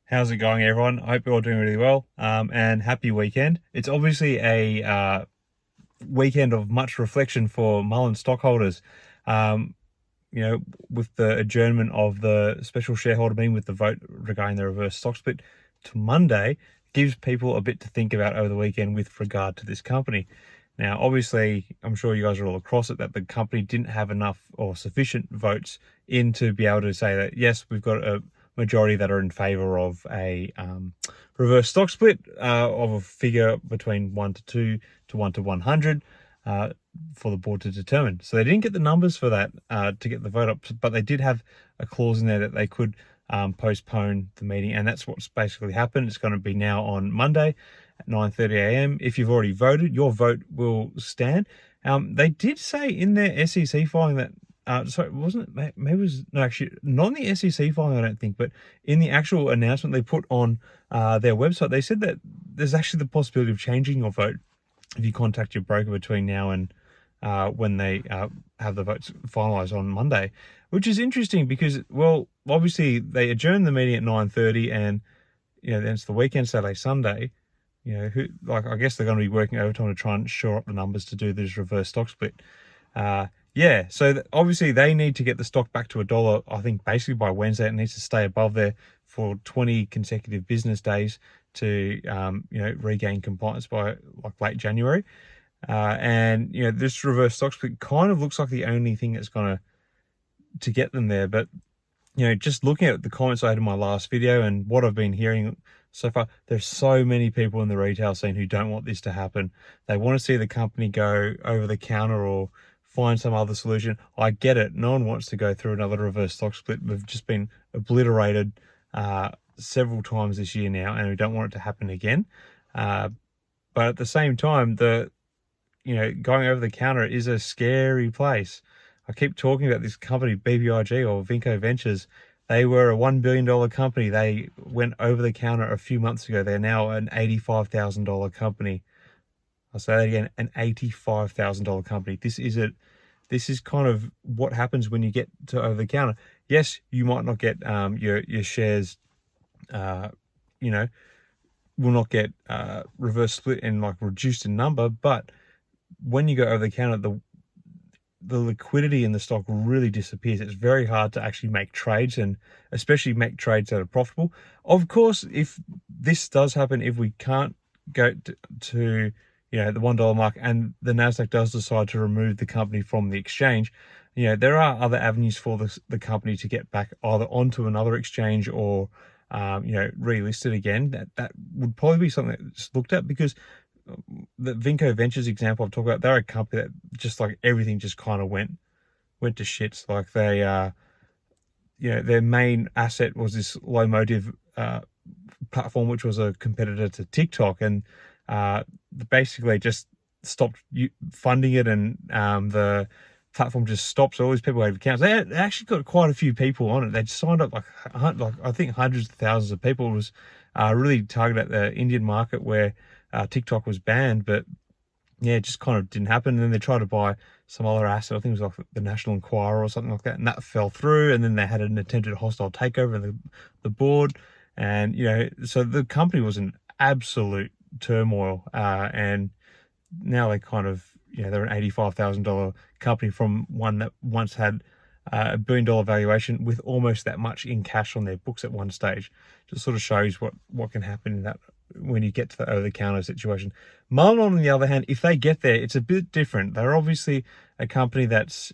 How's it going, everyone? I hope you're all doing really well, and happy weekend. It's obviously a weekend of much reflection for MULN stockholders. Um, with the adjournment of the special shareholder meeting with the vote regarding the reverse stock split to Monday, gives people a bit to think about over the weekend with regard to this company. Now, obviously, I'm sure you guys are all across it that the company didn't have enough or sufficient votes in to be able to say that, yes, we've got a majority that are in favor of a reverse stock split of a figure between 1 to 2 to 1 to 100 for the board to determine. So they didn't get the numbers for that to get the vote up, but they did have a clause in there that they could postpone the meeting, and that's what's basically happened. It's going to be now on Monday at 9:30 a.m. If you've already voted, your vote will stand. They did say in their SEC filing that sorry, wasn't it? Maybe it was, no, actually, not in the SEC filing, I don't think, but in the actual announcement they put on their website, they said that there's actually the possibility of changing your vote if you contact your broker between now and when they have the votes finalised on Monday, which is interesting because, well, obviously they adjourned the meeting at 9:30, and then it's the weekend, Saturday, Sunday. I guess they're going to be working overtime to try and shore up the numbers to do this reverse stock split. So obviously they need to get the stock back to $1. I think basically by Wednesday it needs to stay above there for 20 consecutive business days to regain compliance by like late January. This reverse stock split kind of looks like the only thing that's going to get them there. But just looking at the comments I had in my last video and what I've been hearing so far, there's so many people in the retail scene who don't want this to happen. They want to see the company go over the counter or find some other solution. I get it. No one wants to go through another reverse stock split. We've just been obliterated several times this year now, and we don't want it to happen again. But at the same time, going over the counter is a scary place. I keep talking about this company, BBIG or Vinco Ventures. They were a $1 billion company. They went over the counter a few months ago. They're now an $85,000 company. I'll say that again, an $85,000 company. This is kind of what happens when you get to over the counter. Yes, you might not get your shares, will not get reverse split and like reduced in number, but when you go over the counter, the liquidity in the stock really disappears. It's very hard to actually make trades, and especially make trades that are profitable. Of course, if this does happen, if we can't go to the $1 mark and the NASDAQ does decide to remove the company from the exchange, there are other avenues for the company to get back either onto another exchange or relisted again. That would probably be something that's looked at, because the Vinco Ventures example I've talked about, they're a company that just like everything just kind of went to shits. Like they, their main asset was this automotive platform, which was a competitor to TikTok, and basically just stopped funding it, and the platform just stopped. So all these people had accounts. They actually got quite a few people on it. They'd signed up like I think hundreds of thousands of people. It was really targeted at the Indian market where TikTok was banned, but it just kind of didn't happen. And then they tried to buy some other asset. I think it was like the National Enquirer or something like that, and that fell through. And then they had an attempted hostile takeover of the board, and so the company was in absolute turmoil. And now they kind of they're an $85,000 company from one that once had a $1 billion valuation with almost that much in cash on their books at one stage. Just sort of shows what can happen in that when you get to the over-the-counter situation. MULN, on the other hand, if they get there, it's a bit different. They're obviously a company that's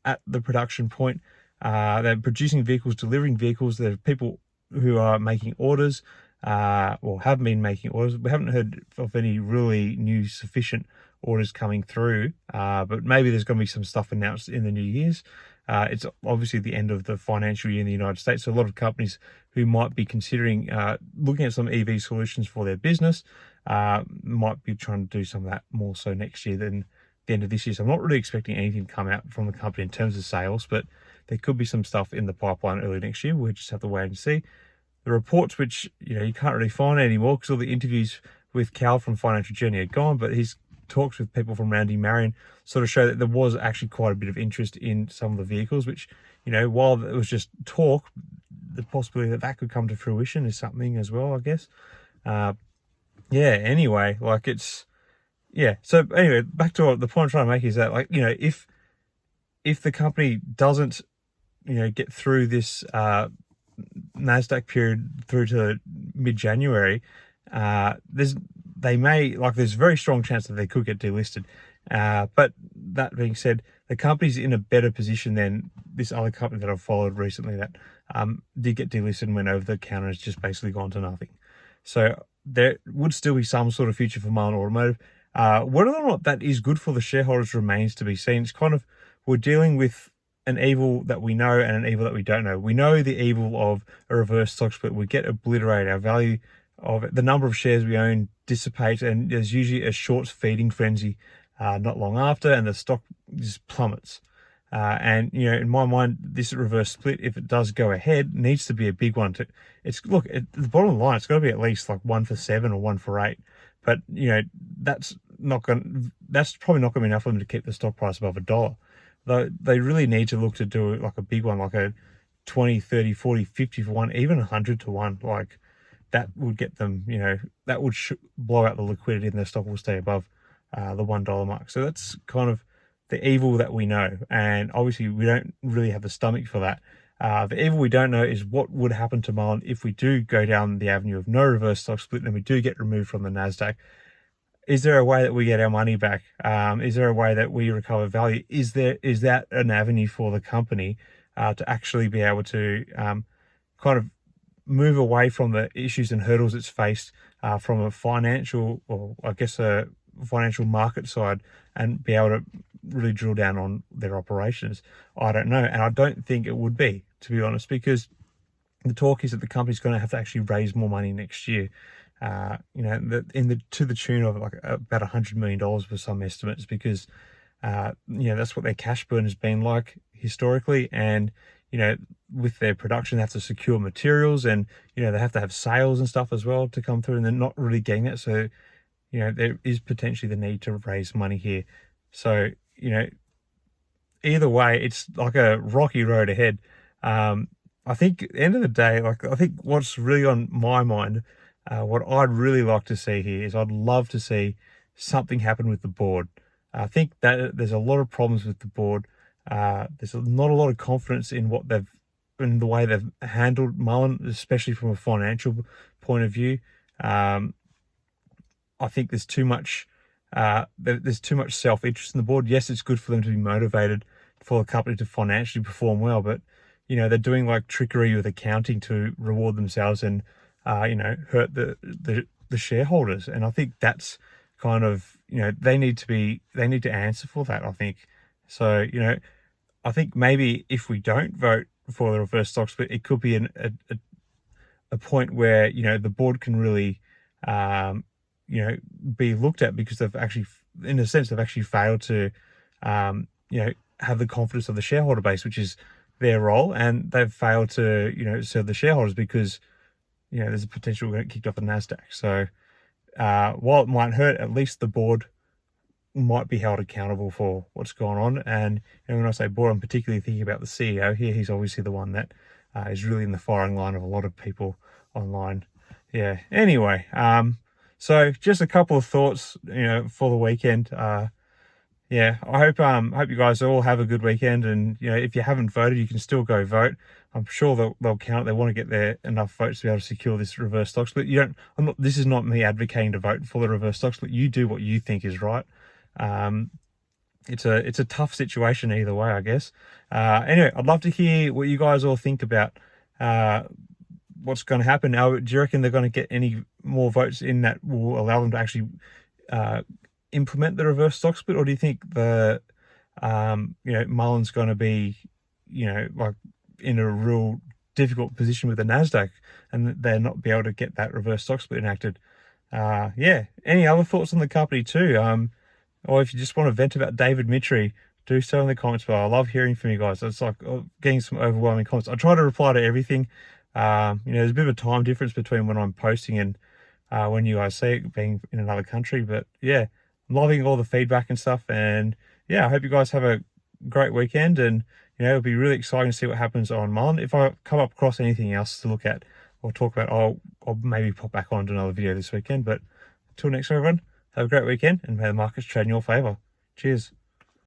at the production point. They're producing vehicles, delivering vehicles. There are people who are making orders, or have been making orders. We haven't heard of any really new sufficient orders coming through, but maybe there's going to be some stuff announced in the New Year's. It's obviously the end of the financial year in the United States, so a lot of companies who might be considering looking at some EV solutions for their business might be trying to do some of that more so next year than the end of this year. So I'm not really expecting anything to come out from the company in terms of sales, but there could be some stuff in the pipeline early next year. We'll just have to wait and see. The reports, which you can't really find anymore because all the interviews with Cal from Financial Journey are gone, but his talks with people from Randy Marion sort of show that there was actually quite a bit of interest in some of the vehicles, which, while it was just talk, the possibility that that could come to fruition is something as well, I guess. Yeah, anyway, like so anyway, back to the point I'm trying to make is that, like, if the company doesn't, get through this NASDAQ period through to mid-January, there's a very strong chance that they could get delisted. But that being said, the company's in a better position than this other company that I've followed recently that did get delisted and went over the counter and has just basically gone to nothing. So there would still be some sort of future for MULN Automotive. Whether or not that is good for the shareholders remains to be seen. It's kind of, we're dealing with an evil that we know and an evil that we don't know. We know the evil of a reverse stock split. We get obliterated. Our value of it, the number of shares we own dissipates, and there's usually a short feeding frenzy not long after, and the stock just plummets. And in my mind, this reverse split, if it does go ahead, needs to be a big one. The bottom line, it's got to be at least like 1 for 7 or 1 for 8. But that's probably not going to be enough for them to keep the stock price above $1. Though they really need to look to do like a big one, like a 20, 30, 40, 50 for 1, even 100 to 1. Like that would get them, that would blow out the liquidity, and their stock will stay above the $1 mark. So that's kind of the evil that we know, and obviously we don't really have the stomach for that. The evil we don't know is what would happen to MULN if we do go down the avenue of no reverse stock split and we do get removed from the NASDAQ. Is there a way that we get our money back? Is there a way that we recover value? Is that an avenue for the company to actually be able to kind of move away from the issues and hurdles it's faced from a financial, or I guess a financial market side, and be able to really drill down on their operations? I don't know, and I don't think it would be, to be honest, because the talk is that the company's going to have to actually raise more money next year. To the tune of like about $100 million for some estimates, because that's what their cash burn has been like historically. And with their production, they have to secure materials, and they have to have sales and stuff as well to come through, and they're not really getting that. So there is potentially the need to raise money here. So either way, it's like a rocky road ahead. I think at the end of the day, I think what's really on my mind, what I'd really like to see here is, I'd love to see something happen with the board. I think that there's a lot of problems with the board. There's not a lot of confidence in the way they've handled MULN, especially from a financial point of view. I think there's too much self-interest in the board. Yes, it's good for them to be motivated for the company to financially perform well, but they're doing like trickery with accounting to reward themselves and hurt the shareholders. And I think that's kind of, they need to answer for that, I think. So I think maybe if we don't vote for the reverse stock split, it could be a point where the board can really be looked at, because they've actually, in a sense, they've actually failed to have the confidence of the shareholder base, which is their role, and they've failed to serve the shareholders, because there's a potential we're going to get kicked off the NASDAQ. So while it might hurt, at least the board might be held accountable for what's going on. And when I say board, I'm particularly thinking about the CEO here. He's obviously the one that is really in the firing line of a lot of people online. Yeah. Anyway, so just a couple of thoughts, for the weekend. Yeah, I hope you guys all have a good weekend, and if you haven't voted, you can still go vote. I'm sure they'll count. They want to get enough votes to be able to secure this reverse stock split. This is not me advocating to vote for the reverse stock split. You do what you think is right. It's a tough situation either way, I guess. Anyway, I'd love to hear what you guys all think about what's going to happen. Now, do you reckon they're going to get any more votes in that will allow them to actually implement the reverse stock split, or do you think the MULN's going to be like in a real difficult position with the NASDAQ, and they're not be able to get that reverse stock split enacted? Yeah, any other thoughts on the company too, or if you just want to vent about David Mitry, do so in the comments below. I love hearing from you guys. It's like getting some overwhelming comments. I try to reply to everything. There's a bit of a time difference between when I'm posting and when you guys see it, being in another country. But yeah, I'm loving all the feedback and stuff. And yeah, I hope you guys have a great weekend. And You know, it'll be really exciting to see what happens on Mullen. If I come up across anything else to look at or talk about, I'll maybe pop back on to another video this weekend. But until next time, everyone, have a great weekend and may the markets trade in your favor. Cheers.